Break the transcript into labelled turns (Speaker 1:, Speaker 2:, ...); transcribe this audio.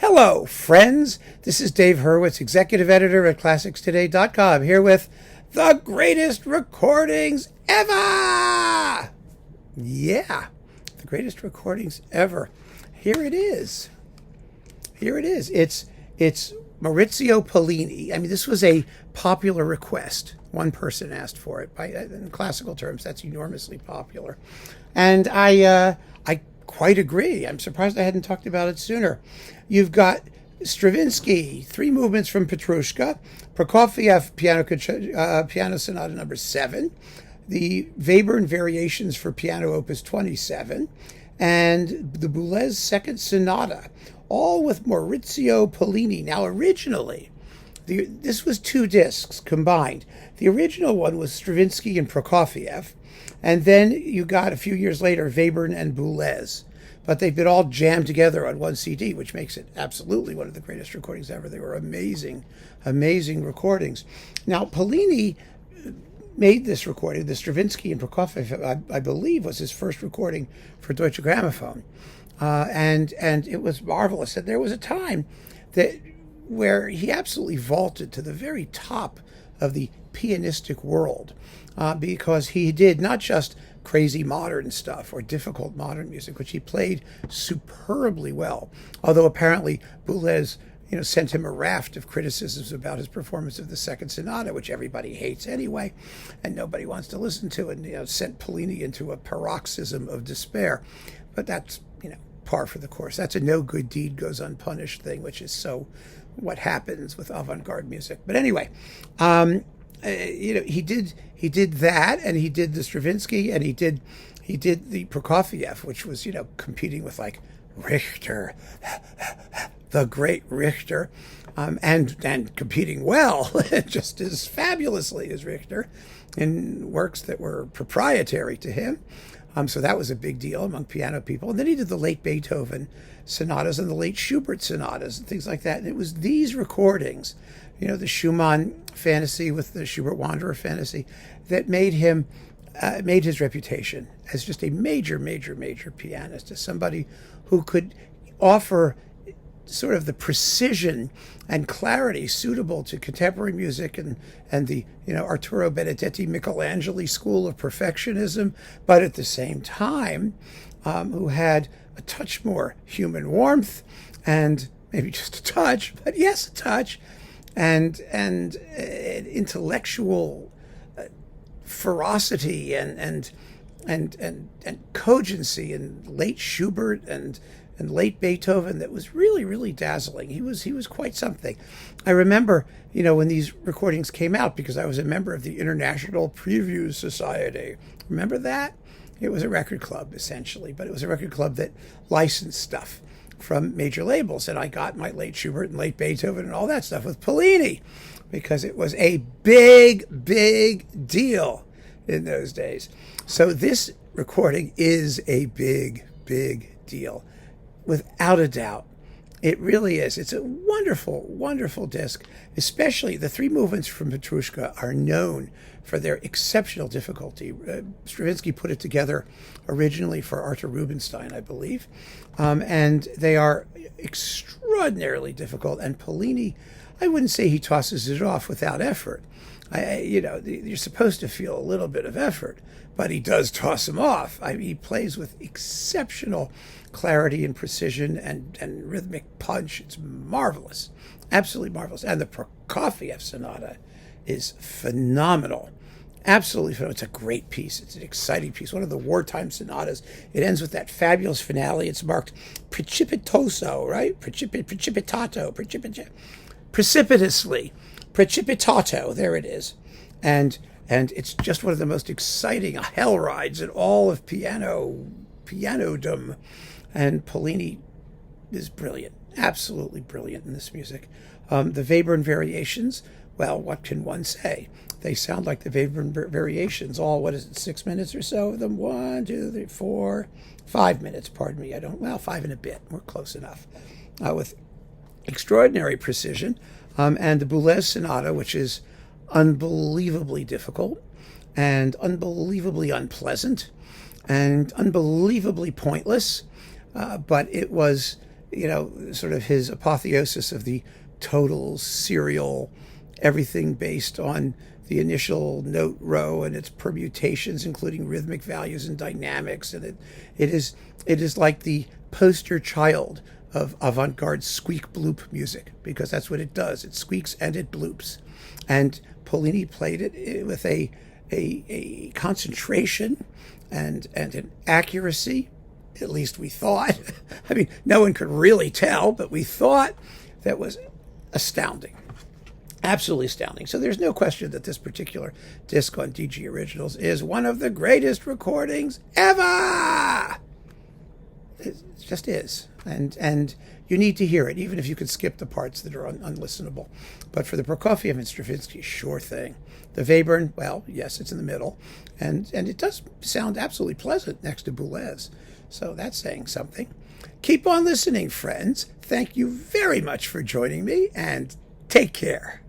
Speaker 1: Hello, friends. This is Dave Hurwitz, executive editor at ClassicsToday.com, here with the greatest recordings ever. Yeah, the greatest recordings ever. Here it is. It's Maurizio Pollini. I mean, this was a popular request. One person asked for it. In classical terms, that's enormously popular, and I quite agree. I'm surprised I hadn't talked about it sooner. You've got Stravinsky, 3 movements from Petrouchka, Prokofiev piano sonata number 7, the Webern variations for piano opus 27, and the Boulez second sonata, all with Maurizio Pollini. Now, originally, this was 2 discs combined. The original one was Stravinsky and Prokofiev, and then you got, a few years later, Webern and Boulez. But they've been all jammed together on one CD, which makes it absolutely one of the greatest recordings ever. They were amazing, amazing recordings. Now, Pollini made this recording, the Stravinsky and Prokofiev, I believe, was his first recording for Deutsche Grammophon. And it was marvelous. And there was a time where he absolutely vaulted to the very top of the pianistic world, because he did not just crazy modern stuff or difficult modern music, which he played superbly well. Although apparently Boulez, sent him a raft of criticisms about his performance of the second sonata, which everybody hates anyway, and nobody wants to listen to, and sent Pollini into a paroxysm of despair. But that's par for the course. That's a no good deed goes unpunished thing, which is so what happens with avant-garde music. But anyway, he did that, and he did the Stravinsky, and he did the Prokofiev, which was competing with like Richter, the great Richter, and competing well, just as fabulously as Richter, in works that were proprietary to him. So that was a big deal among piano people. And then he did the late Beethoven sonatas and the late Schubert sonatas and things like that. And it was these recordings, the Schumann fantasy with the Schubert Wanderer fantasy, that made his reputation as just a major, major, major pianist, as somebody who could offer sort of the precision and clarity suitable to contemporary music and the Arturo Benedetti Michelangelo school of perfectionism, but at the same time who had a touch more human warmth, and maybe just a touch, but yes, a touch, and intellectual ferocity and cogency in late Schubert and late Beethoven that was really, really dazzling. He was quite something. I remember, when these recordings came out, because I was a member of the International Preview Society. Remember that? It was a record club, essentially, but it was a record club that licensed stuff from major labels. And I got my late Schubert and late Beethoven and all that stuff with Pollini, because it was a big, big deal in those days. So this recording is a big, big deal. Without a doubt. It really is. It's a wonderful, wonderful disc. Especially the 3 movements from Petrouchka are known for their exceptional difficulty. Stravinsky put it together originally for Arthur Rubinstein, I believe. And they are extraordinarily difficult. And Pollini, I wouldn't say he tosses it off without effort. You're supposed to feel a little bit of effort, but he does toss them off. He plays with exceptional clarity and precision and rhythmic punch. It's marvelous, absolutely marvelous. And the Prokofiev sonata is phenomenal, absolutely phenomenal. It's a great piece. It's an exciting piece, one of the wartime sonatas. It ends with that fabulous finale. It's marked precipitoso, right? Precipitously. Precipitato, there it is. And it's just one of the most exciting hell rides in all of pianodom. And Pollini is brilliant, absolutely brilliant in this music. The Webern variations, well, what can one say? They sound like the Webern variations, all, 6 minutes or so of them? 1, 2, 3, 4, 5 minutes, pardon me. 5 and a bit, we're close enough. With extraordinary precision. And the Boulez sonata, which is unbelievably difficult and unbelievably unpleasant and unbelievably pointless, but it was sort of his apotheosis of the total serial, everything based on the initial note row and its permutations, including rhythmic values and dynamics. And it is like the poster child of avant-garde squeak bloop music, because that's what it does. It squeaks and it bloops. And Pollini played it with a concentration and an accuracy, at least we thought. I mean, no one could really tell, but we thought that was astounding. Absolutely astounding. So there's no question that this particular disc on DG Originals is one of the greatest recordings ever. It just is. And you need to hear it, even if you could skip the parts that are unlistenable. But for the Prokofiev and Stravinsky, sure thing. The Webern, well, yes, it's in the middle. And it does sound absolutely pleasant next to Boulez. So that's saying something. Keep on listening, friends. Thank you very much for joining me, and take care.